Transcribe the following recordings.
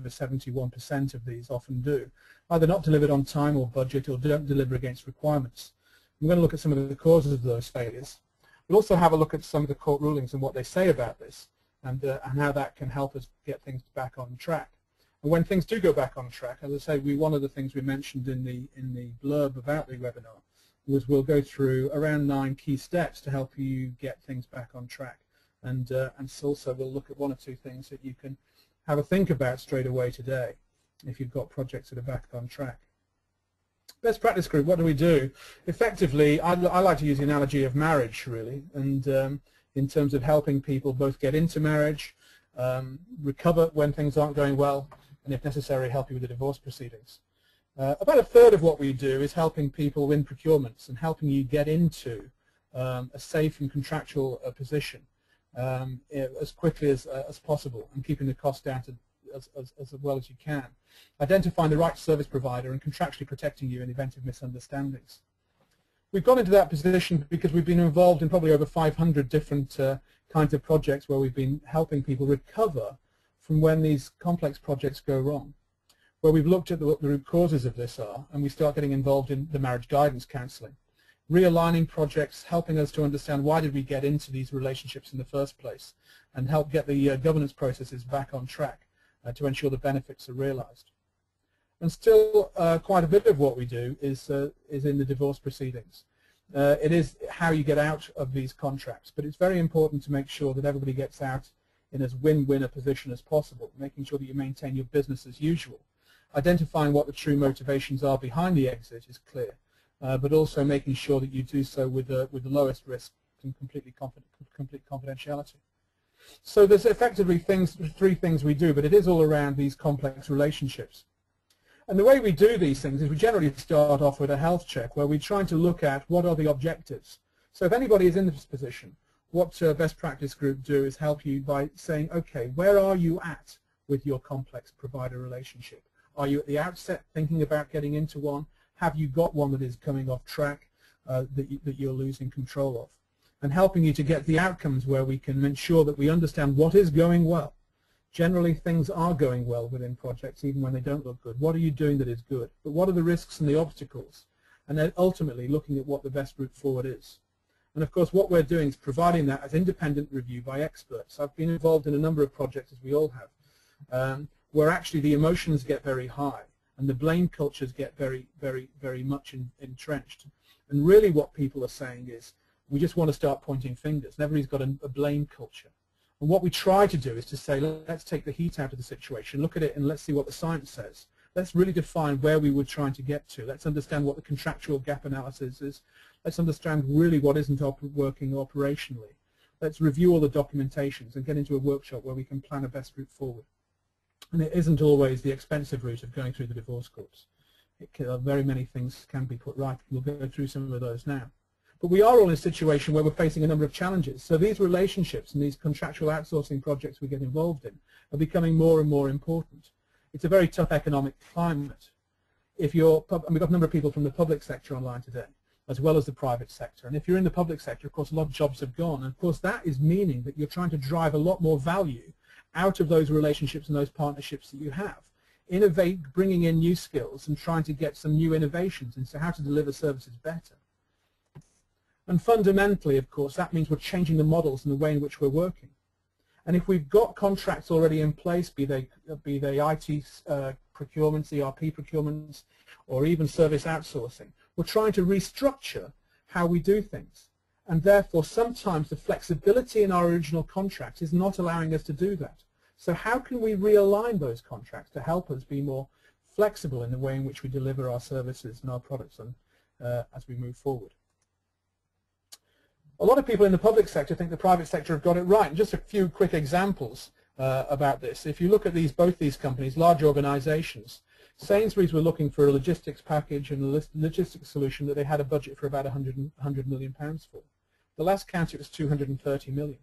71% of these often do, either not delivered on time or budget or don't deliver against requirements. I'm going to look at some of the causes of those failures. We'll also have a look at some of the court rulings and what they say about this, and how that can help us get things back on track. And when things do go back on track, as I say, one of the things we mentioned in the blurb about the webinar was we'll go through around 9 key steps to help you get things back on track. And so also we'll look at 1 or 2 things that you can have a think about straight away today if you've got projects that are back on track. Best practice group, what do we do? Effectively, I like to use the analogy of marriage, really, and in terms of helping people both get into marriage, recover when things aren't going well, and if necessary, help you with the divorce proceedings. About a third of what we do is helping people win procurements and helping you get into a safe and contractual position as quickly as possible, and keeping the cost down to as well as you can. Identifying the right service provider and contractually protecting you in the event of misunderstandings. We've got into that position because we've been involved in probably over 500 different kinds of projects where we've been helping people recover from when these complex projects go wrong. Where we've looked at what the root causes of this are, and we start getting involved in the marriage guidance counselling. Realigning projects, helping us to understand why did we get into these relationships in the first place, and help get the governance processes back on track to ensure the benefits are realized. And still quite a bit of what we do is in the divorce proceedings. It is how you get out of these contracts, but it's very important to make sure that everybody gets out in as win-win a position as possible, making sure that you maintain your business as usual. Identifying what the true motivations are behind the exit is clear, but also making sure that you do so with the lowest risk and complete confidentiality. So there's effectively 3 things we do, but it is all around these complex relationships. And the way we do these things is we generally start off with a health check where we're trying to look at what are the objectives. So if anybody is in this position, what Best Practice Group do is help you by saying, okay, where are you at with your complex provider relationship? Are you at the outset thinking about getting into one? Have you got one that is coming off track that you're losing control of? And helping you to get the outcomes where we can ensure that we understand what is going well. Generally, things are going well within projects, even when they don't look good. What are you doing that is good? But what are the risks and the obstacles? And then ultimately looking at what the best route forward is. And of course, what we're doing is providing that as independent review by experts. I've been involved in a number of projects, as we all have, where actually the emotions get very high and the blame cultures get very, very, very much entrenched. And really what people are saying is, we just want to start pointing fingers. And everybody's got a blame culture. And what we try to do is to say, let's take the heat out of the situation, look at it and let's see what the science says. Let's really define where we were trying to get to. Let's understand what the contractual gap analysis is. Let's understand really what isn't working operationally. Let's review all the documentations and get into a workshop where we can plan a best route forward. And it isn't always the expensive route of going through the divorce courts. Very many things can be put right. We'll go through some of those now. But we are all in a situation where we're facing a number of challenges. So these relationships and these contractual outsourcing projects we get involved in are becoming more and more important. It's a very tough economic climate. And we've got a number of people from the public sector online today, as well as the private sector. And if you're in the public sector, of course, a lot of jobs have gone. And of course, that is meaning that you're trying to drive a lot more value out of those relationships and those partnerships that you have. Innovate, bringing in new skills and trying to get some new innovations into how to deliver services better. And fundamentally, of course, that means we're changing the models and the way in which we're working. And if we've got contracts already in place, be they IT procurements, ERP procurements, or even service outsourcing, we're trying to restructure how we do things. And therefore, sometimes the flexibility in our original contract is not allowing us to do that. So how can we realign those contracts to help us be more flexible in the way in which we deliver our services and our products as we move forward? A lot of people in the public sector think the private sector have got it right. And just a few quick examples about this. If you look at both these companies, large organizations, Sainsbury's were looking for a logistics package and a logistics solution that they had a budget for about £100 million for. The last count, it was £230 million.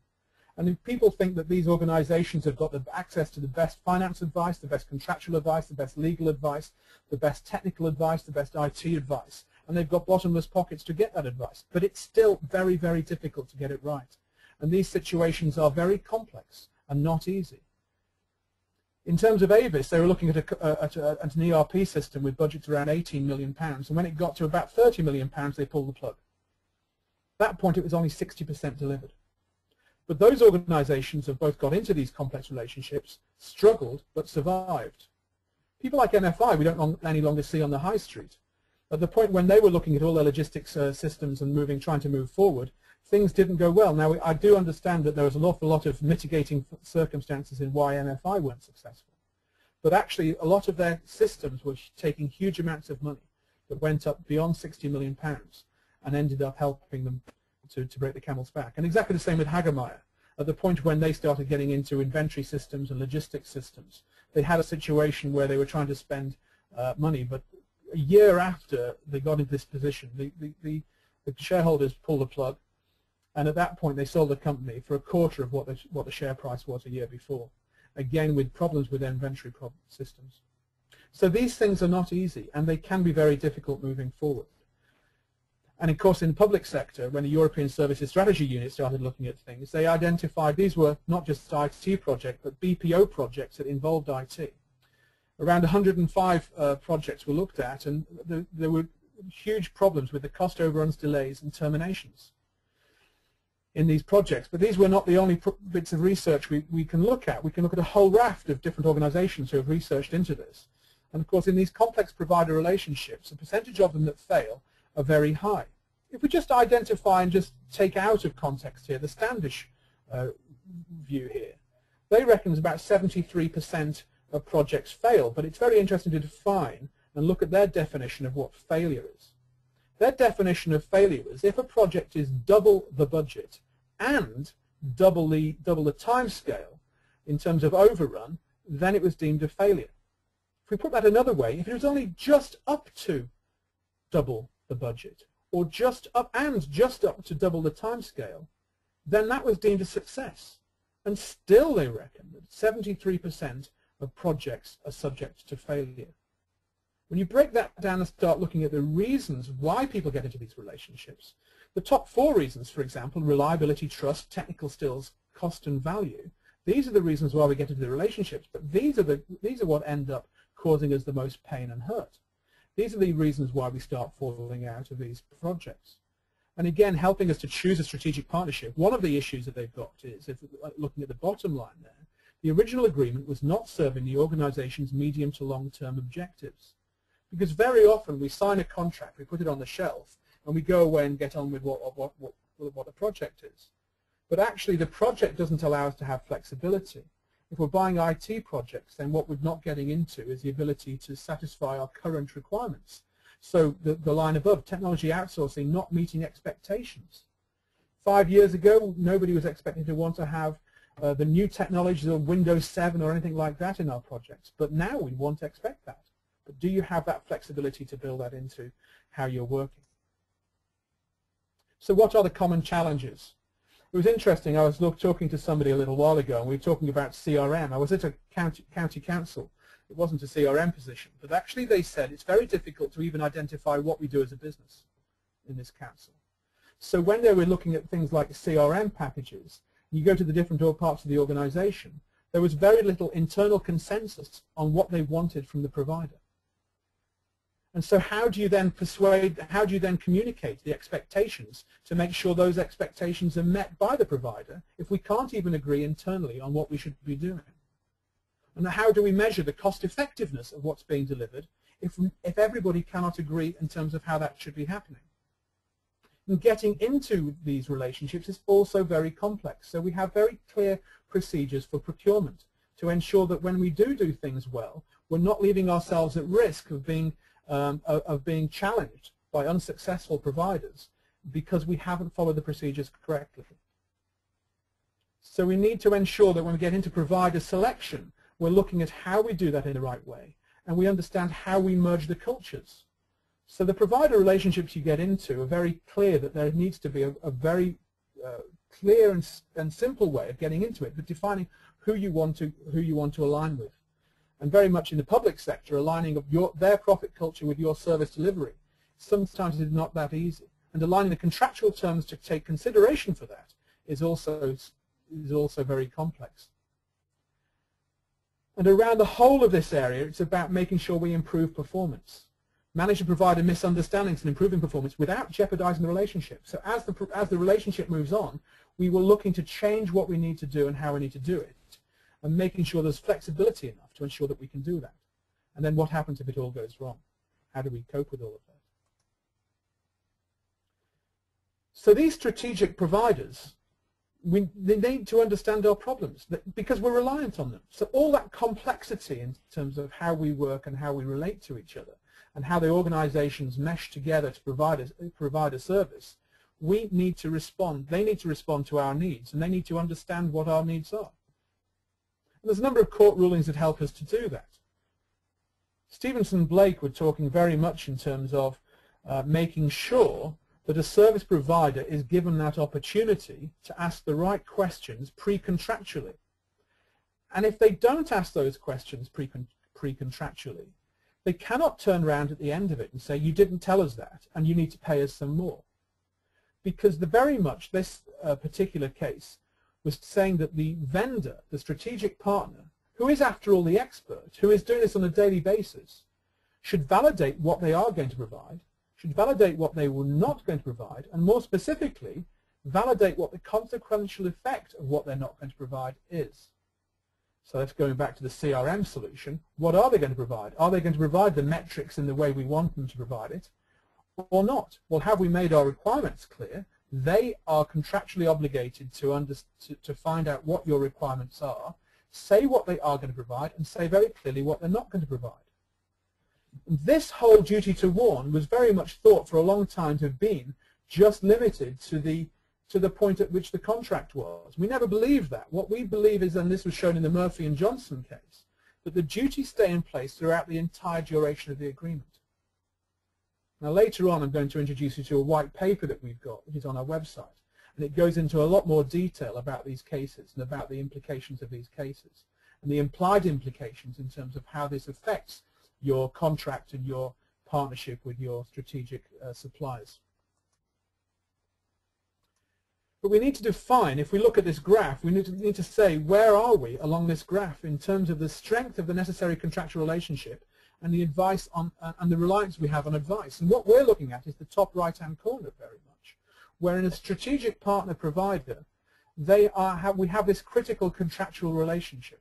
And if people think that these organizations have got the access to the best finance advice, the best contractual advice, the best legal advice, the best technical advice, the best IT advice, and they've got bottomless pockets to get that advice. But it's still very, very difficult to get it right. And these situations are very complex and not easy. In terms of Avis, they were looking at an ERP system with budgets around £18 million, and when it got to about £30 million, they pulled the plug. At that point, it was only 60% delivered. But those organizations have both got into these complex relationships, struggled, but survived. People like MFI we don't any longer see on the high street. At the point when they were looking at all their logistics systems and trying to move forward, things didn't go well. Now, I do understand that there was an awful lot of mitigating circumstances in why MFI weren't successful. But actually, a lot of their systems were taking huge amounts of money that went up beyond £60 million and ended up helping them to break the camel's back. And exactly the same with Hagemeyer. At the point when they started getting into inventory systems and logistics systems, they had a situation where they were trying to spend money, but a year after they got into this position, the shareholders pulled the plug, and at that point they sold the company for a quarter of what the share price was a year before, again with problems with inventory systems. So these things are not easy, and they can be very difficult moving forward. And of course, in the public sector, when the European Services Strategy Unit started looking at things, they identified these were not just IT projects, but BPO projects that involved IT. Around 105 projects were looked at, and there were huge problems with the cost overruns, delays, and terminations in these projects. But these were not the only bits of research we can look at. We can look at a whole raft of different organizations who have researched into this. And of course, in these complex provider relationships, the percentage of them that fail are very high. If we just identify and just take out of context here the Standish view here, they reckon about 73% of projects fail, but it's very interesting to define and look at their definition of what failure is. Their definition of failure is if a project is double the budget and double the time scale in terms of overrun, then it was deemed a failure. If we put that another way, if it was only just up to double the budget, or just up to double the time scale, then that was deemed a success. And still they reckon that 73% of projects are subject to failure. When you break that down and start looking at the reasons why people get into these relationships, the top 4 reasons, for example, reliability, trust, technical skills, cost and value, these are the reasons why we get into the relationships, but these are what end up causing us the most pain and hurt. These are the reasons why we start falling out of these projects. And again, helping us to choose a strategic partnership, one of the issues that they've got is, if looking at the bottom line there, the original agreement was not serving the organization's medium to long-term objectives. Because very often we sign a contract, we put it on the shelf, and we go away and get on with what the project is. But actually the project doesn't allow us to have flexibility. If we're buying IT projects, then what we're not getting into is the ability to satisfy our current requirements. So the line above, technology outsourcing, not meeting expectations. 5 years ago, nobody was expecting to want to have the new technologies of Windows 7 or anything like that in our projects. But now we want to expect that. But do you have that flexibility to build that into how you're working? So what are the common challenges? It was interesting, I was talking to somebody a little while ago, and we were talking about CRM. I was at a county council. It wasn't a CRM position, but actually they said it's very difficult to even identify what we do as a business in this council. So when they were looking at things like CRM packages, you go to the different parts of the organization, there was very little internal consensus on what they wanted from the provider. And so how do you then communicate the expectations to make sure those expectations are met by the provider if we can't even agree internally on what we should be doing? And how do we measure the cost effectiveness of what's being delivered if everybody cannot agree in terms of how that should be happening? And getting into these relationships is also very complex. So we have very clear procedures for procurement to ensure that when we do things well, we're not leaving ourselves at risk of being challenged by unsuccessful providers because we haven't followed the procedures correctly. So we need to ensure that when we get into provider selection, we're looking at how we do that in the right way, and we understand how we merge the cultures. So the provider relationships you get into are very clear that there needs to be a very clear and simple way of getting into it, but defining who you want to align with. And very much in the public sector, aligning of their profit culture with your service delivery. Sometimes it's not that easy. And aligning the contractual terms to take consideration for that is also very complex. And around the whole of this area, it's about making sure we improve performance, manage to provide misunderstandings and improving performance without jeopardizing the relationship. So as the relationship moves on, we were looking to change what we need to do and how we need to do it, and making sure there's flexibility enough to ensure that we can do that. And then what happens if it all goes wrong? How do we cope with all of that? So these strategic providers, they need to understand our problems because we're reliant on them. So all that complexity in terms of how we work and how we relate to each other and how the organizations mesh together to provide a service, we need to respond. They need to respond to our needs, and they need to understand what our needs are. And there's a number of court rulings that help us to do that. Stevenson and Blake were talking very much in terms of making sure that a service provider is given that opportunity to ask the right questions pre-contractually. And if they don't ask those questions pre-contractually, they cannot turn around at the end of it and say, you didn't tell us that, and you need to pay us some more. Because this particular case was saying that the vendor, the strategic partner, who is after all the expert, who is doing this on a daily basis, should validate what they are going to provide, should validate what they were not going to provide, and more specifically, validate what the consequential effect of what they're not going to provide is. So that's going back to the CRM solution. What are they going to provide? Are they going to provide the metrics in the way we want them to provide it, or not? Well, have we made our requirements clear? They are contractually obligated to find out what your requirements are, say what they are going to provide, and say very clearly what they're not going to provide. This whole duty to warn was very much thought for a long time to have been just limited to the point at which the contract was. We never believed that. What we believe is, and this was shown in the Murphy and Johnson case, that the duties stay in place throughout the entire duration of the agreement. Now later on I'm going to introduce you to a white paper that we've got, which is on our website, and it goes into a lot more detail about these cases and about the implications of these cases and the implied implications in terms of how this affects your contract and your partnership with your strategic suppliers. But we need to define, if we look at this graph, we need to say where are we along this graph in terms of the strength of the necessary contractual relationship and the advice on and the reliance we have on advice. And what we're looking at is the top right-hand corner very much, where in a strategic partner provider, we have this critical contractual relationship.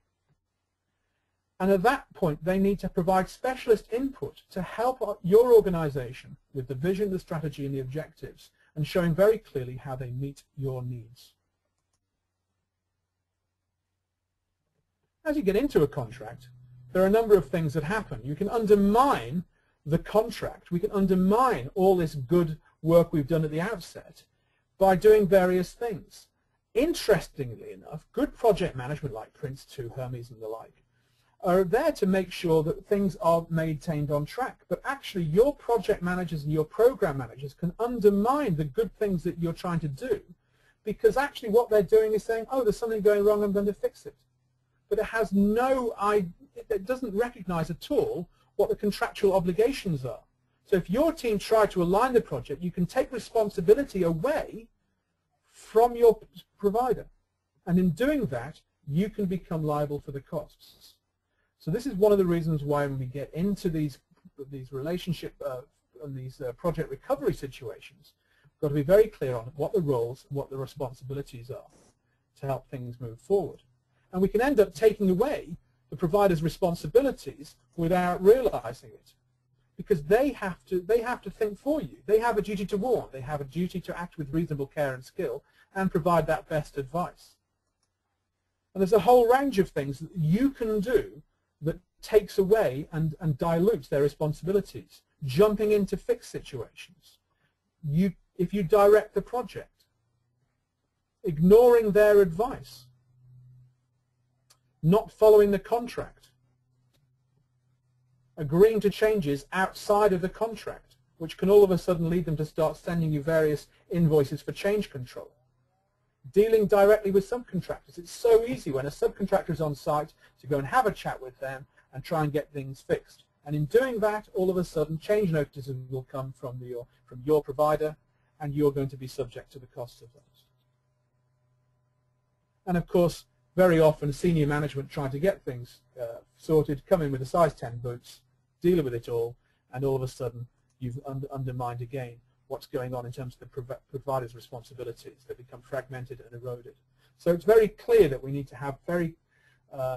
And at that point, they need to provide specialist input to help your organization with the vision, the strategy, and the objectives, and showing very clearly how they meet your needs. As you get into a contract, there are a number of things that happen. You can undermine the contract. We can undermine all this good work we've done at the outset by doing various things. Interestingly enough, good project management like Prince 2, Hermes, and the like are there to make sure that things are maintained on track. But actually, your project managers and your program managers can undermine the good things that you're trying to do, because actually what they're doing is saying, oh, there's something going wrong, I'm going to fix it. But it has it doesn't recognize at all what the contractual obligations are. So if your team try to align the project, you can take responsibility away from your provider. And in doing that, you can become liable for the costs. So this is one of the reasons why when we get into these relationship and these project recovery situations, we've got to be very clear on what the roles, what the responsibilities are to help things move forward. And we can end up taking away the provider's responsibilities without realizing it, because they have to think for you. They have a duty to warn. They have a duty to act with reasonable care and skill and provide that best advice. And there's a whole range of things that you can do that takes away and dilutes their responsibilities. Jumping in to fix situations. If you direct the project, ignoring their advice, not following the contract, agreeing to changes outside of the contract, which can all of a sudden lead them to start sending you various invoices for change control. Dealing directly with subcontractors. It's so easy when a subcontractor is on site to go and have a chat with them and try and get things fixed. And in doing that, all of a sudden, change notices will come from your provider, and you're going to be subject to the cost of those. And of course, very often senior management trying to get things sorted, come in with a size 10 boots, deal with it and all of a sudden you've undermined again what's going on in terms of the provider's responsibilities. They become fragmented and eroded. So it's very clear that we need to have very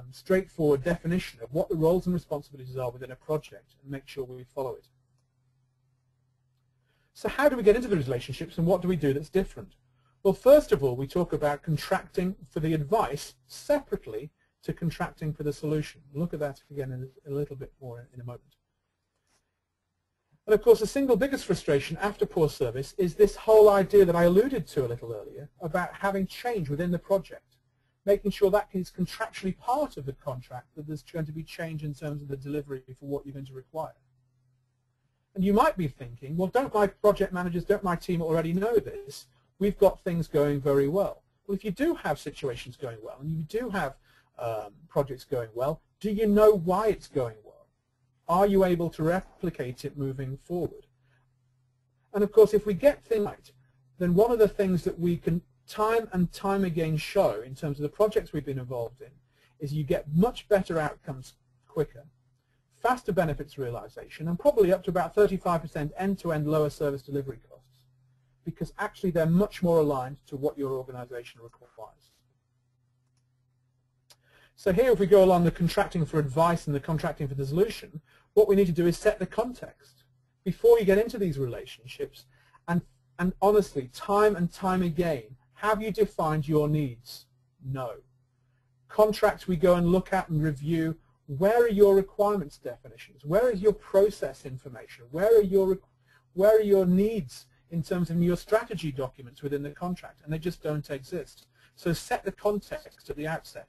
straightforward definition of what the roles and responsibilities are within a project and make sure we follow it. So how do we get into the relationships and what do we do that's different? Well, first of all, we talk about contracting for the advice separately to contracting for the solution. We'll look at that again in a little bit more in a moment. And of course, the single biggest frustration after poor service is this whole idea that I alluded to a little earlier about having change within the project, making sure that is contractually part of the contract, that there's going to be change in terms of the delivery for what you're going to require. And you might be thinking, well, don't my project managers, don't my team already know this? We've got things going very well. Well, if you do have situations going well and you do have projects going well, do you know why it's going well? Are you able to replicate it moving forward? And of course, if we get things right, then one of the things that we can time and time again show in terms of the projects we've been involved in is you get much better outcomes quicker, faster benefits realization, and probably up to about 35% end-to-end lower service delivery costs, because actually they're much more aligned to what your organization requires. So here, if we go along the contracting for advice and the contracting for the solution, what we need to do is set the context before you get into these relationships, and honestly, time and time again, have you defined your needs? No. Contracts we go and look at and review. Where are your requirements definitions? Where is your process information? Where are your needs in terms of your strategy documents within the contract? And they just don't exist. So set the context at the outset.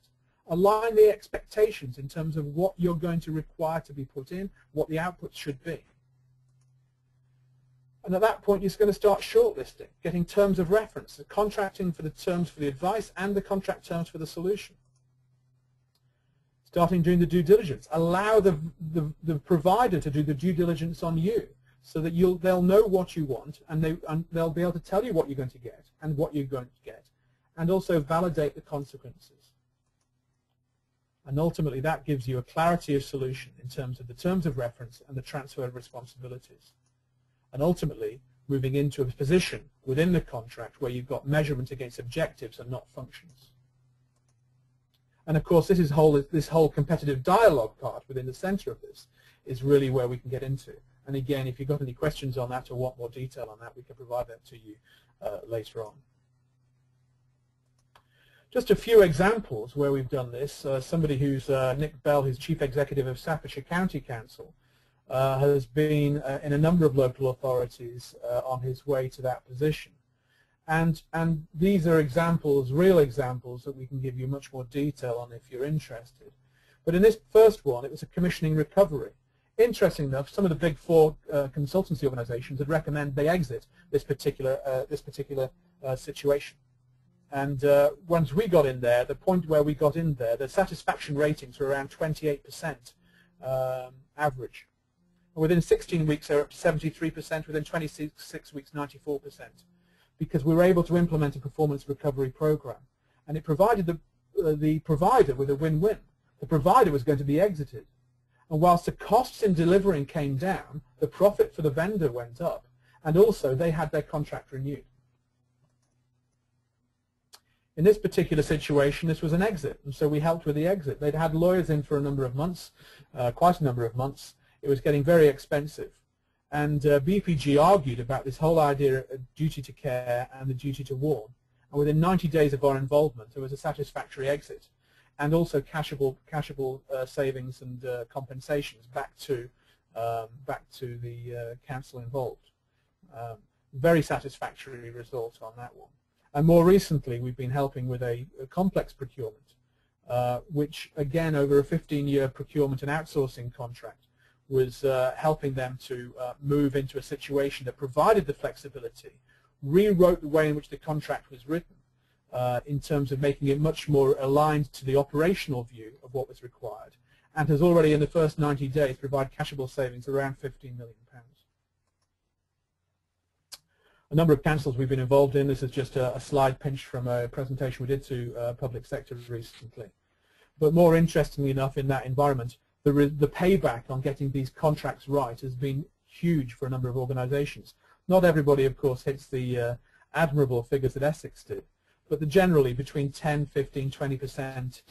Align the expectations in terms of what you're going to require to be put in, what the output should be. And at that point, you're going to start shortlisting, getting terms of reference, the contracting for the terms for the advice and the contract terms for the solution. Starting doing the due diligence. Allow the provider to do the due diligence on you so that they'll know what you want and they'll be able to tell you what you're going to get and what you're going to get, and also validate the consequences. And ultimately, that gives you a clarity of solution in terms of the terms of reference and the transfer of responsibilities. And ultimately, moving into a position within the contract where you've got measurement against objectives and not functions. And of course, this whole competitive dialogue part within the center of this is really where we can get into. And again, if you've got any questions on that or want more detail on that, we can provide that to you later on. Just a few examples where we've done this. Somebody who's Nick Bell, who's Chief Executive of Staffordshire County Council, has been in a number of local authorities on his way to that position. And these are examples, real examples, that we can give you much more detail on if you're interested. But in this first one, it was a commissioning recovery. Interesting enough, some of the big four consultancy organizations would recommend they exit this particular situation. And once we got in there, the point where we got in there, the satisfaction ratings were around 28% average. And within 16 weeks, they're up to 73%. Within 26 weeks, 94%. Because we were able to implement a performance recovery program. And it provided the provider with a win-win. The provider was going to be exited. And whilst the costs in delivering came down, the profit for the vendor went up. And also, they had their contract renewed. In this particular situation, this was an exit, and so we helped with the exit. They'd had lawyers in for a number of months, quite a number of months. It was getting very expensive. And BPG argued about this whole idea of duty to care and the duty to warn. And within 90 days of our involvement, there was a satisfactory exit, and also cashable savings and compensations back to the council involved. Very satisfactory result on that one. And more recently, we've been helping with a complex procurement, which again, over a 15-year procurement and outsourcing contract, was helping them to move into a situation that provided the flexibility, rewrote the way in which the contract was written in terms of making it much more aligned to the operational view of what was required, and has already in the first 90 days provided cashable savings around £15 million. a number of councils we've been involved in. This is just a slide pinched from a presentation we did to public sector recently. But more interestingly enough, in that environment, the payback on getting these contracts right has been huge for a number of organisations. Not everybody, of course, hits the admirable figures that Essex did, but generally between 10, 15, 20%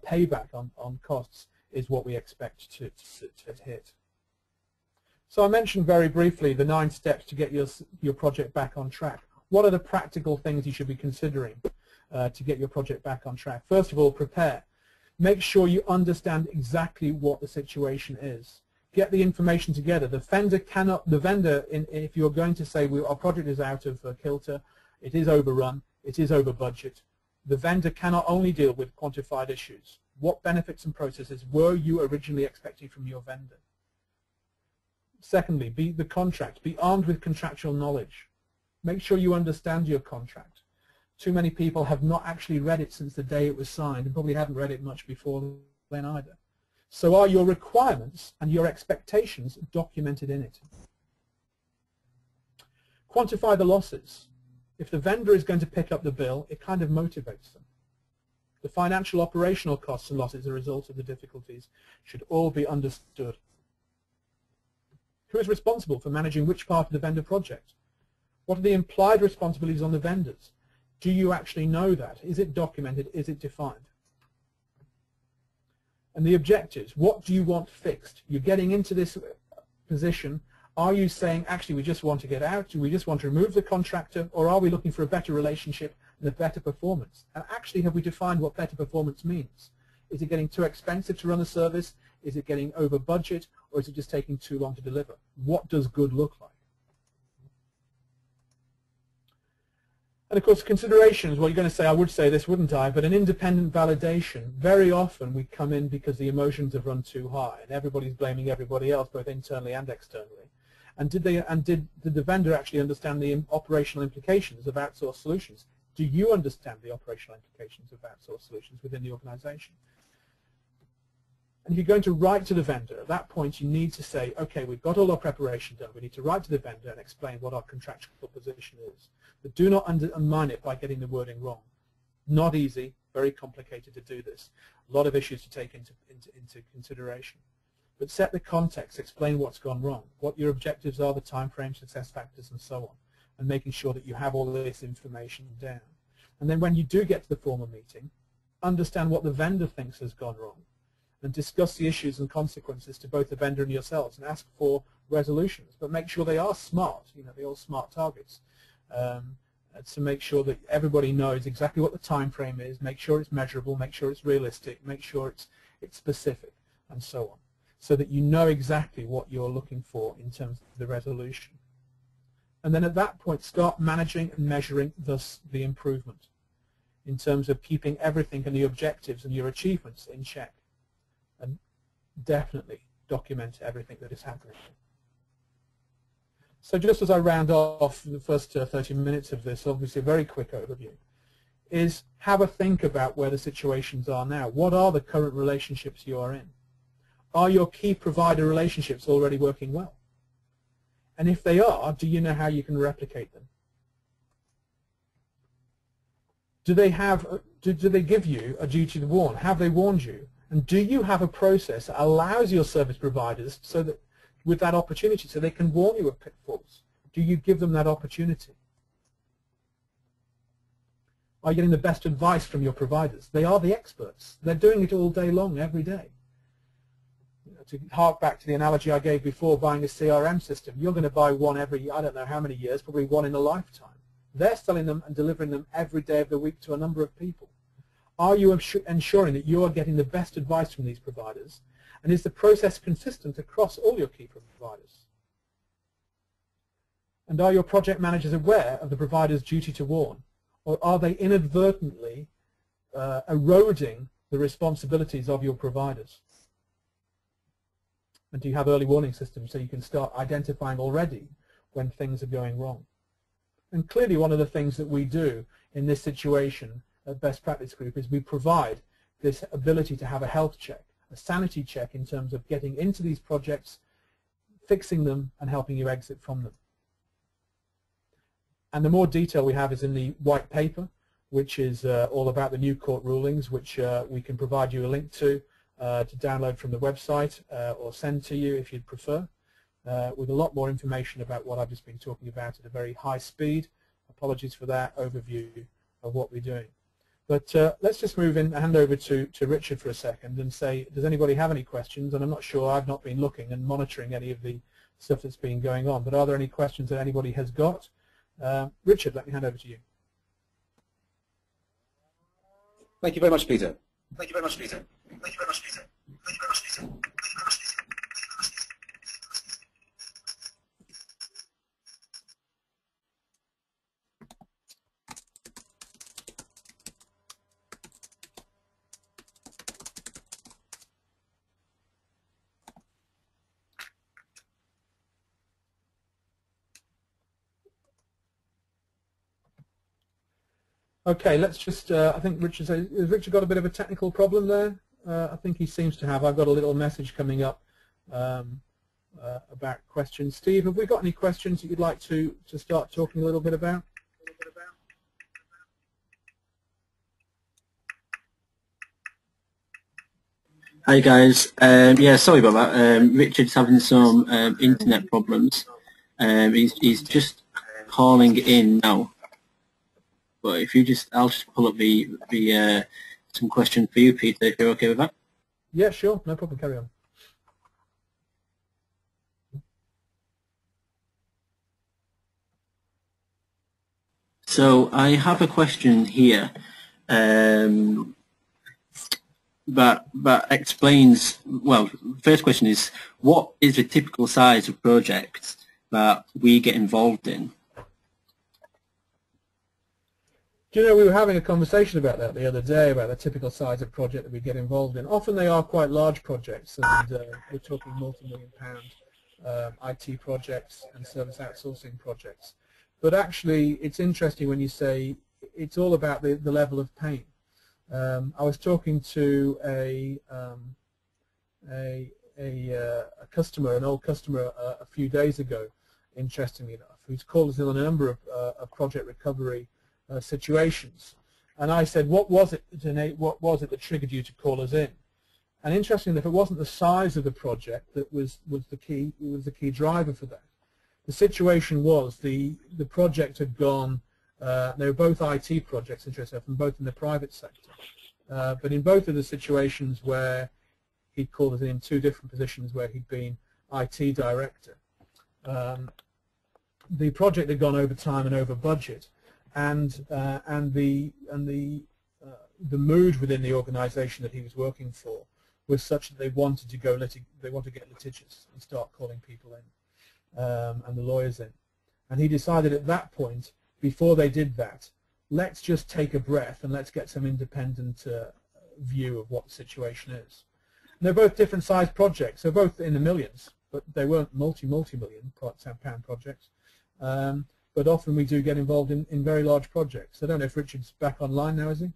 payback on costs is what we expect to hit. So I mentioned very briefly the 9 steps to get your project back on track. What are the practical things you should be considering to get your project back on track? First of all, prepare. Make sure you understand exactly what the situation is. Get the information together. The vendor, if you're going to say our project is out of kilter, it is overrun, it is over budget, the vendor cannot only deal with quantified issues. What benefits and processes were you originally expecting from your vendor? Secondly, be armed with contractual knowledge. Make sure you understand your contract. Too many people have not actually read it since the day it was signed and probably haven't read it much before then either. So are your requirements and your expectations documented in it? Quantify the losses. If the vendor is going to pick up the bill, it kind of motivates them. The financial operational costs and losses as a result of the difficulties should all be understood. Who is responsible for managing which part of the vendor project? What are the implied responsibilities on the vendors? Do you actually know that? Is it documented? Is it defined? And the objectives. What do you want fixed? You're getting into this position. Are you saying, actually, we just want to get out? Do we just want to remove the contractor? Or are we looking for a better relationship and a better performance? And actually, have we defined what better performance means? Is it getting too expensive to run a service? Is it getting over budget? Or is it just taking too long to deliver? What does good look like? And of course, considerations, well, you're going to say, I would say this, wouldn't I? But an independent validation, very often we come in because the emotions have run too high and everybody's blaming everybody else, both internally and externally. And did the vendor actually understand the operational implications of outsourced solutions? Do you understand the operational implications of outsourced solutions within the organization? And if you're going to write to the vendor, at that point you need to say, okay, we've got all our preparation done. We need to write to the vendor and explain what our contractual position is. But do not undermine it by getting the wording wrong. Not easy, very complicated to do this. A lot of issues to take into consideration. But set the context, explain what's gone wrong, what your objectives are, the time frame, success factors, and so on, and making sure that you have all this information down. And then when you do get to the formal meeting, understand what the vendor thinks has gone wrong, and discuss the issues and consequences to both the vendor and yourselves, and ask for resolutions. But make sure they are smart, they're all smart targets, to make sure that everybody knows exactly what the time frame is, make sure it's measurable, make sure it's realistic, make sure it's specific, and so on, so that you know exactly what you're looking for in terms of the resolution. And then at that point, start managing and measuring thus the improvement in terms of keeping everything and the objectives and your achievements in check. And definitely document everything that is happening. So just as I round off the first 30 minutes of this, obviously a very quick overview, is have a think about where the situations are now. What are the current relationships you are in? Are your key provider relationships already working well? And if they are, do you know how you can replicate them? Do they give you a duty to warn? Have they warned you? And do you have a process that allows your service providers so that with that opportunity so they can warn you of pitfalls? Do you give them that opportunity? Are you getting the best advice from your providers? They are the experts. They're doing it all day long, every day. To hark back to the analogy I gave before, buying a CRM system, you're going to buy one every, I don't know how many years, probably one in a lifetime. They're selling them and delivering them every day of the week to a number of people. Are you ensuring that you are getting the best advice from these providers? And is the process consistent across all your key providers? And are your project managers aware of the provider's duty to warn? Or are they inadvertently eroding the responsibilities of your providers? And do you have early warning systems so you can start identifying already when things are going wrong? And clearly one of the things that we do in this situation at Best Practice Group is we provide this ability to have a health check, a sanity check in terms of getting into these projects, fixing them, and helping you exit from them. And the more detail we have is in the white paper, which is all about the new court rulings, which we can provide you a link to download from the website or send to you if you'd prefer, with a lot more information about what I've just been talking about at a very high speed. Apologies for that overview of what we're doing. But let's just move in and hand over to Richard for a second and say, does anybody have any questions? And I'm not sure, I've not been looking and monitoring any of the stuff that's been going on, but are there any questions that anybody has got? Richard, let me hand over to you. Thank you very much, Peter. Thank you very much, Peter. Thank you very much, Peter. Thank you very much, Peter. Thank you very much, Peter. Okay, let's just, I think Richard, has Richard got a bit of a technical problem there? I think he seems to have. I've got a little message coming up about questions. Steve, have we got any questions that you'd like to start talking a little bit about? Hi guys, yeah, sorry about that. Richard's having some internet problems. He's just calling in now. But if you just, I'll just pull up the some questions for you, Peter, if you're okay with that. Yeah, sure, no problem. Carry on. So I have a question here that explains. Well, first question is, what is the typical size of projects that we get involved in? Do you know, we were having a conversation about that the other day, about the typical size of project that we get involved in. Often they are quite large projects, and we're talking multi-million-pound IT projects and service outsourcing projects. But actually, it's interesting when you say it's all about the level of pain. I was talking to a customer, an old customer, a few days ago, interestingly enough, who's called us in on a number of project recovery situations, and I said, what was it that triggered you to call us in? And interestingly, if it wasn't the size of the project that was the key driver for that. The situation was the project had gone. They were both IT projects, interestingly, from both in the private sector, but in both of the situations where he'd called us in two different positions where he'd been IT director, the project had gone over time and over budget. And the mood within the organisation that he was working for was such that they wanted to get litigious and start calling people in and the lawyers in. And he decided at that point, before they did that, let's just take a breath and let's get some independent view of what the situation is. And they're both different sized projects. They're both in the millions, but they weren't multi-million pound projects. But often we do get involved in very large projects. I don't know if Richard's back online now, is he?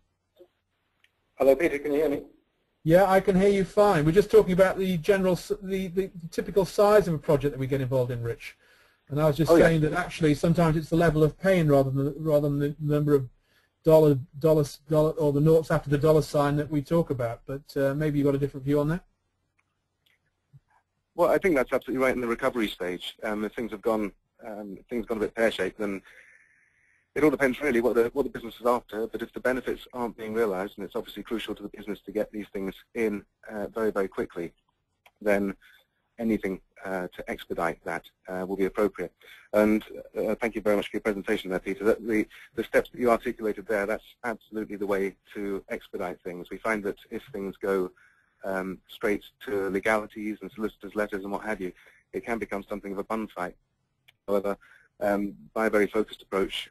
Hello, Peter, can you hear me? Yeah, I can hear you fine. We're just talking about the typical size of a project that we get involved in, Rich. And I was just saying that actually sometimes it's the level of pain rather than the number of dollar or the noughts after the dollar sign that we talk about. But maybe you've got a different view on that. Well, I think that's absolutely right in the recovery stage. If things have gone a bit pear-shaped, then it all depends really what the business is after. But if the benefits aren't being realised, and it's obviously crucial to the business to get these things in very, very quickly, then anything to expedite that will be appropriate. And thank you very much for your presentation there, Peter. The steps that you articulated there, that's absolutely the way to expedite things. We find that if things go straight to legalities and solicitors' letters and what have you, it can become something of a bun fight. However, by a very focused approach,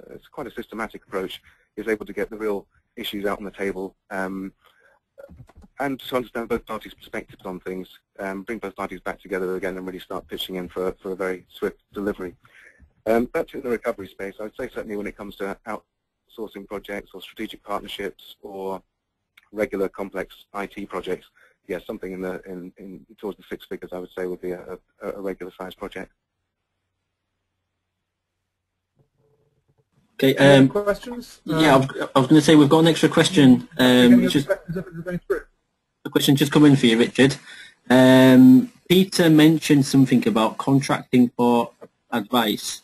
it's quite a systematic approach, is able to get the real issues out on the table and to understand both parties' perspectives on things, bring both parties back together again and really start pitching in for a very swift delivery. That's in the recovery space. I would say certainly when it comes to outsourcing projects or strategic partnerships or regular complex IT projects, yes, something in towards the six figures I would say would be a regular sized project. Okay. Any other questions? Yeah, I was going to say we've got an extra question. Questions going through? A question just come in for you, Richard. Peter mentioned something about contracting for advice.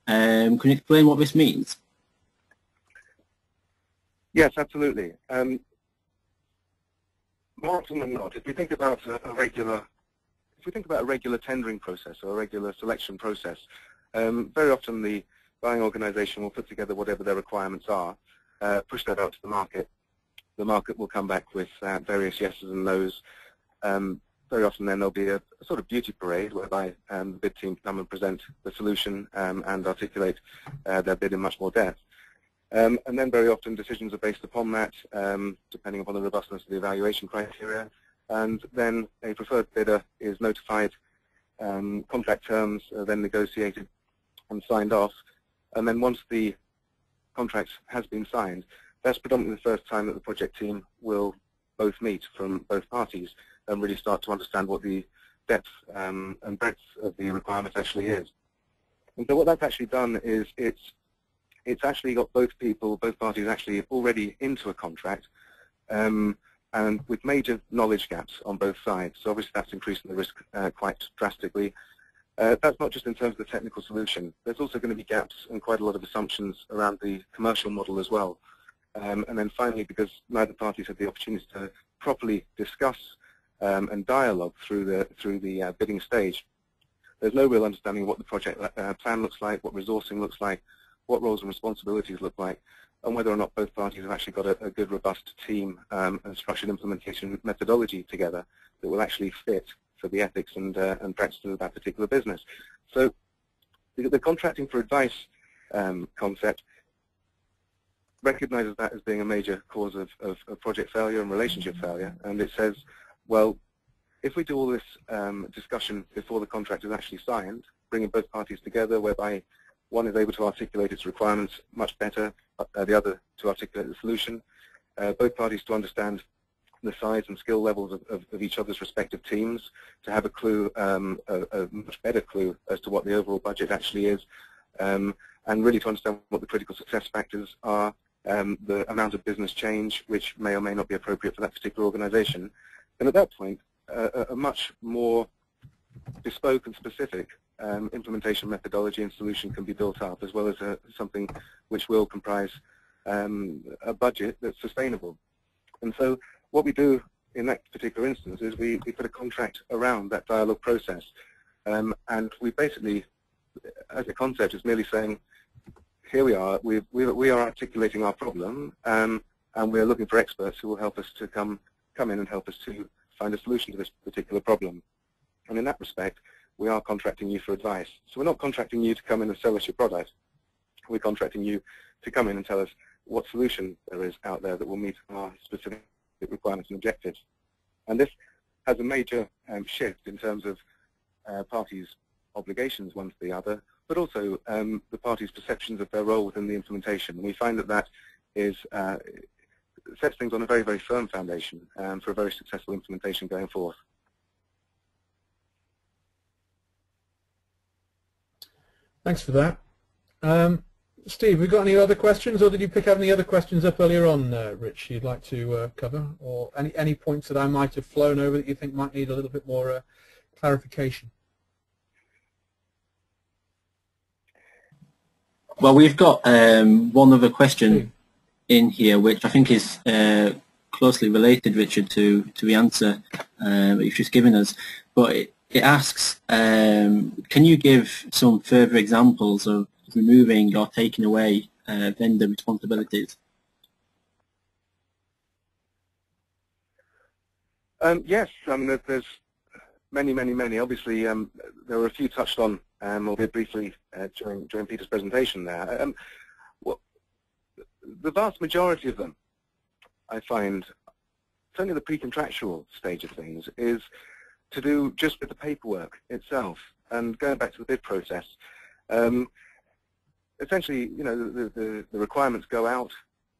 Can you explain what this means? Yes, absolutely. More often than not, if we think about a regular tendering process or a regular selection process, very often the buying organisation will put together whatever their requirements are, push that out to the market. The market will come back with various yeses and nos. Very often then there'll be a sort of beauty parade whereby the bid team come and present the solution and articulate their bid in much more depth. And then very often decisions are based upon that, depending upon the robustness of the evaluation criteria. And then a preferred bidder is notified, contract terms are then negotiated and signed off. And then once the contract has been signed, that's predominantly the first time that the project team will both meet from both parties and really start to understand what the depth and breadth of the requirement actually is. And so what that's actually done is it's actually got both parties actually already into a contract, and with major knowledge gaps on both sides. So obviously that's increasing the risk quite drastically. That's not just in terms of the technical solution. There's also going to be gaps and quite a lot of assumptions around the commercial model as well. And then finally, because neither parties had the opportunity to properly discuss and dialogue through the bidding stage, there's no real understanding of what the project plan looks like, what resourcing looks like, what roles and responsibilities look like, and whether or not both parties have actually got a good, robust team and structured implementation methodology together that will actually fit for the ethics and practices of that particular business. So the contracting for advice concept recognizes that as being a major cause of project failure and relationship failure, and it says, well, if we do all this discussion before the contract is actually signed, bringing both parties together whereby one is able to articulate its requirements much better, the other to articulate the solution, both parties to understand the size and skill levels of each other's respective teams, to have a clue, a much better clue as to what the overall budget actually is, and really to understand what the critical success factors are, the amount of business change which may or may not be appropriate for that particular organization. And at that point, a much more bespoke and specific implementation methodology and solution can be built up, as well as something which will comprise a budget that's sustainable. And so what we do in that particular instance is we put a contract around that dialogue process, and we basically, as a concept, is merely saying, here we are, we are articulating our problem, and we're looking for experts who will help us to come in and help us to find a solution to this particular problem. And in that respect, we are contracting you for advice. So we're not contracting you to come in and sell us your product. We're contracting you to come in and tell us what solution there is out there that will meet our specific requirements and objectives. And this has a major shift in terms of parties' obligations one to the other, but also the parties' perceptions of their role within the implementation. And we find that that is sets things on a very, very firm foundation for a very successful implementation going forth. Thanks for that. Steve, we got any other questions, or did you pick up any other questions up earlier on, Rich, you'd like to cover, or any points that I might have flown over that you think might need a little bit more clarification? Well, we've got one other question in here, which I think is closely related, Richard, to the answer that you've just given us. But it asks, can you give some further examples of removing or taking away vendor responsibilities? Yes, I mean, there's many. Obviously, there were a few touched on, albeit briefly, during Peter's presentation there. Well, the vast majority of them, I find, certainly the pre-contractual stage of things, is to do just with the paperwork itself. And going back to the bid process, essentially, you know, the requirements go out.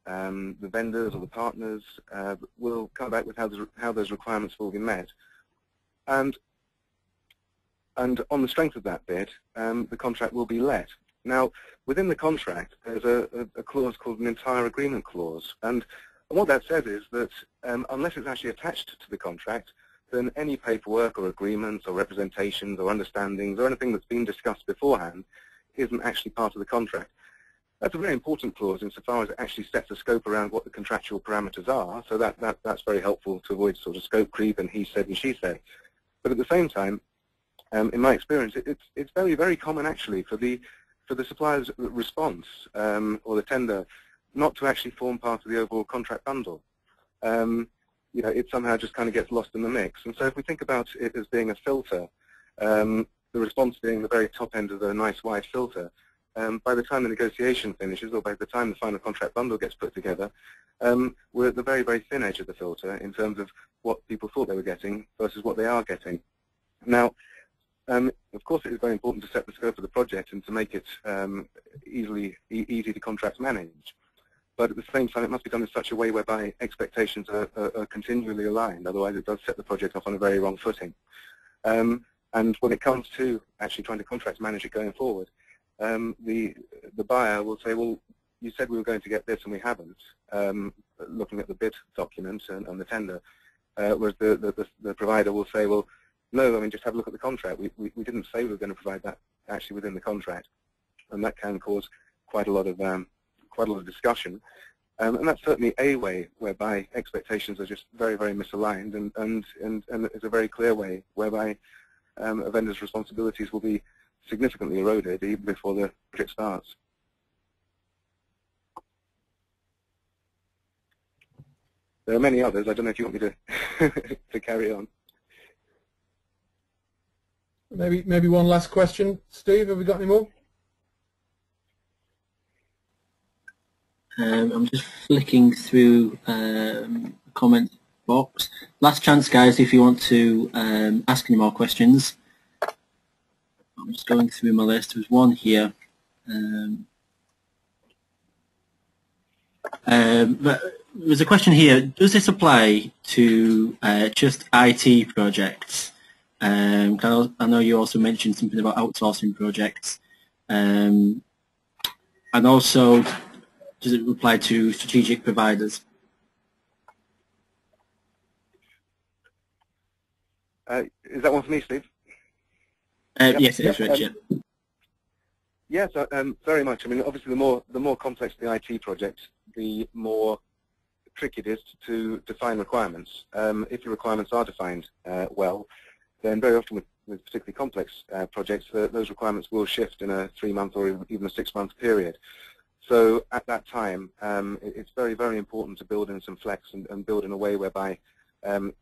The vendors or the partners will come back with how those requirements will be met, and on the strength of that bid, the contract will be let. Now, within the contract, there's a clause called an entire agreement clause, and what that says is that unless it's actually attached to the contract, then any paperwork or agreements or representations or understandings or anything that's been discussed beforehand isn't actually part of the contract. That's a very important clause insofar as it actually sets a scope around what the contractual parameters are, so that's very helpful to avoid sort of scope creep and he said and she said. But at the same time, in my experience, it's very, very common actually for the supplier's response or the tender not to actually form part of the overall contract bundle. You know, it somehow just kind of gets lost in the mix. And so if we think about it as being a filter, the response being the very top end of the nice wide filter, by the time the negotiation finishes or by the time the final contract bundle gets put together, we're at the very, very thin edge of the filter in terms of what people thought they were getting versus what they are getting. Now, of course, it is very important to set the scope of the project and to make it easy to contract manage. But at the same time, it must be done in such a way whereby expectations are continually aligned. Otherwise, it does set the project off on a very wrong footing. And when it comes to actually trying to contract manage it going forward, the buyer will say, well, you said we were going to get this and we haven't, looking at the bid document and the tender, whereas the provider will say, well, no, I mean, just have a look at the contract. We didn't say we were going to provide that actually within the contract. And that can cause quite a lot of discussion. And that's certainly a way whereby expectations are just very, very misaligned, and it's a very clear way whereby a vendor's responsibilities will be significantly eroded even before the project starts. There are many others. I don't know if you want me to to carry on. Maybe one last question. Steve, have we got any more? I'm just flicking through the comment box. Last chance, guys, if you want to ask any more questions. I'm just going through my list. There's one here. But there's a question here. Does this apply to just IT projects? I know you also mentioned something about outsourcing projects. And also, does it apply to strategic providers? Is that one for me, Steve? Yep. Yes, it is, Rich. Yes, very much. I mean, obviously, the more complex the IT project, the more tricky it is to define requirements. If the requirements are defined well, then very often with particularly complex projects, those requirements will shift in a 3-month or even a 6-month period. So at that time, it's very, very important to build in some flex and build in a way whereby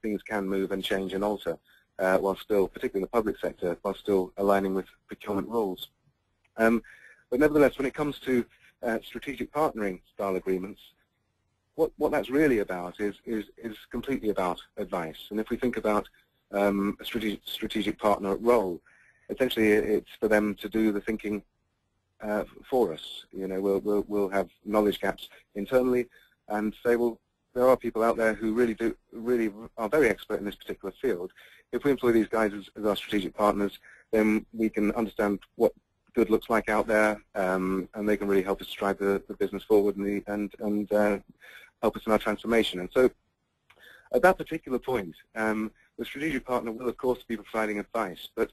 things can move and change and alter, while still, particularly in the public sector, while still aligning with procurement rules. But nevertheless, when it comes to strategic partnering style agreements, what that's really about is completely about advice. And if we think about a strategic partner role, essentially it's for them to do the thinking for us. You know, we'll have knowledge gaps internally and say, well, there are people out there who really are very expert in this particular field. If we employ these guys as our strategic partners, then we can understand what good looks like out there, and they can really help us drive the business forward and help us in our transformation. And so, at that particular point, the strategic partner will, of course, be providing advice. But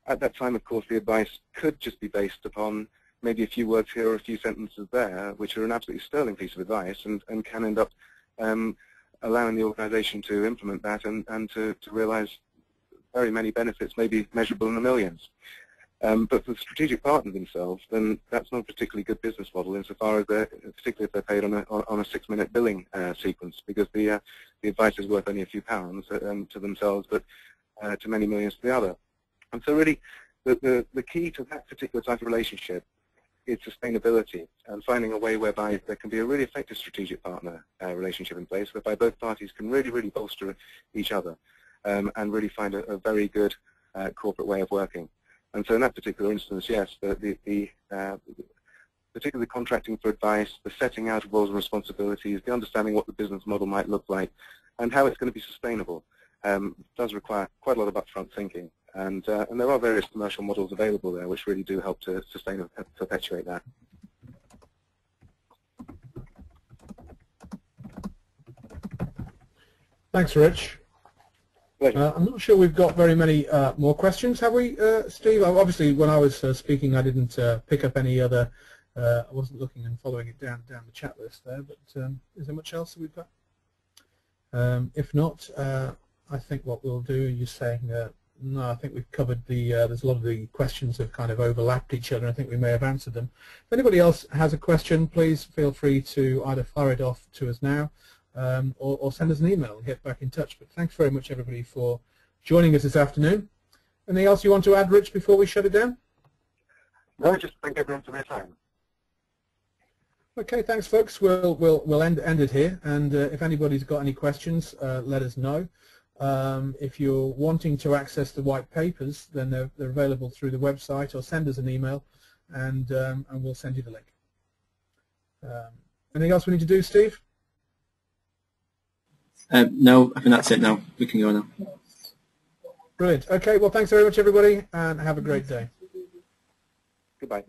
at that time, of course, the advice could just be based upon maybe a few words here or a few sentences there, which are an absolutely sterling piece of advice and can end up allowing the organization to implement that and to realize very many benefits, maybe measurable in the millions. But for the strategic partners themselves, then that's not a particularly good business model insofar as particularly if they're paid on a 6-minute billing sequence, because the advice is worth only a few pounds to themselves, but to many millions to the other. And so really, the key to that particular type of relationship is sustainability and finding a way whereby there can be a really effective strategic partner relationship in place, whereby both parties can really, really bolster each other and really find a very good corporate way of working. And so in that particular instance, yes, particularly contracting for advice, the setting out of roles and responsibilities, the understanding what the business model might look like, and how it's going to be sustainable does require quite a lot of upfront thinking. And there are various commercial models available there which really do help to sustain and perpetuate that. Thanks, Rich. I'm not sure we've got very many more questions, have we, Steve? Obviously, when I was speaking, I didn't pick up any other. I wasn't looking and following it down the chat list there. But is there much else that we've got? If not, I think what we'll do. You're saying no. I think we've covered the. There's a lot of the questions have kind of overlapped each other. I think we may have answered them. If anybody else has a question, please feel free to either fire it off to us now. Or send us an email and get back in touch. But thanks very much, everybody, for joining us this afternoon. Anything else you want to add, Rich, before we shut it down? No, just thank everyone for their time. Okay, thanks, folks. We'll end it here. And if anybody's got any questions, let us know. If you're wanting to access the white papers, then they're available through the website, or send us an email, and we'll send you the link. Anything else we need to do, Steve? No, I think that's it now. We can go now. Brilliant. Okay, well, thanks very much, everybody, and have a great day. Goodbye.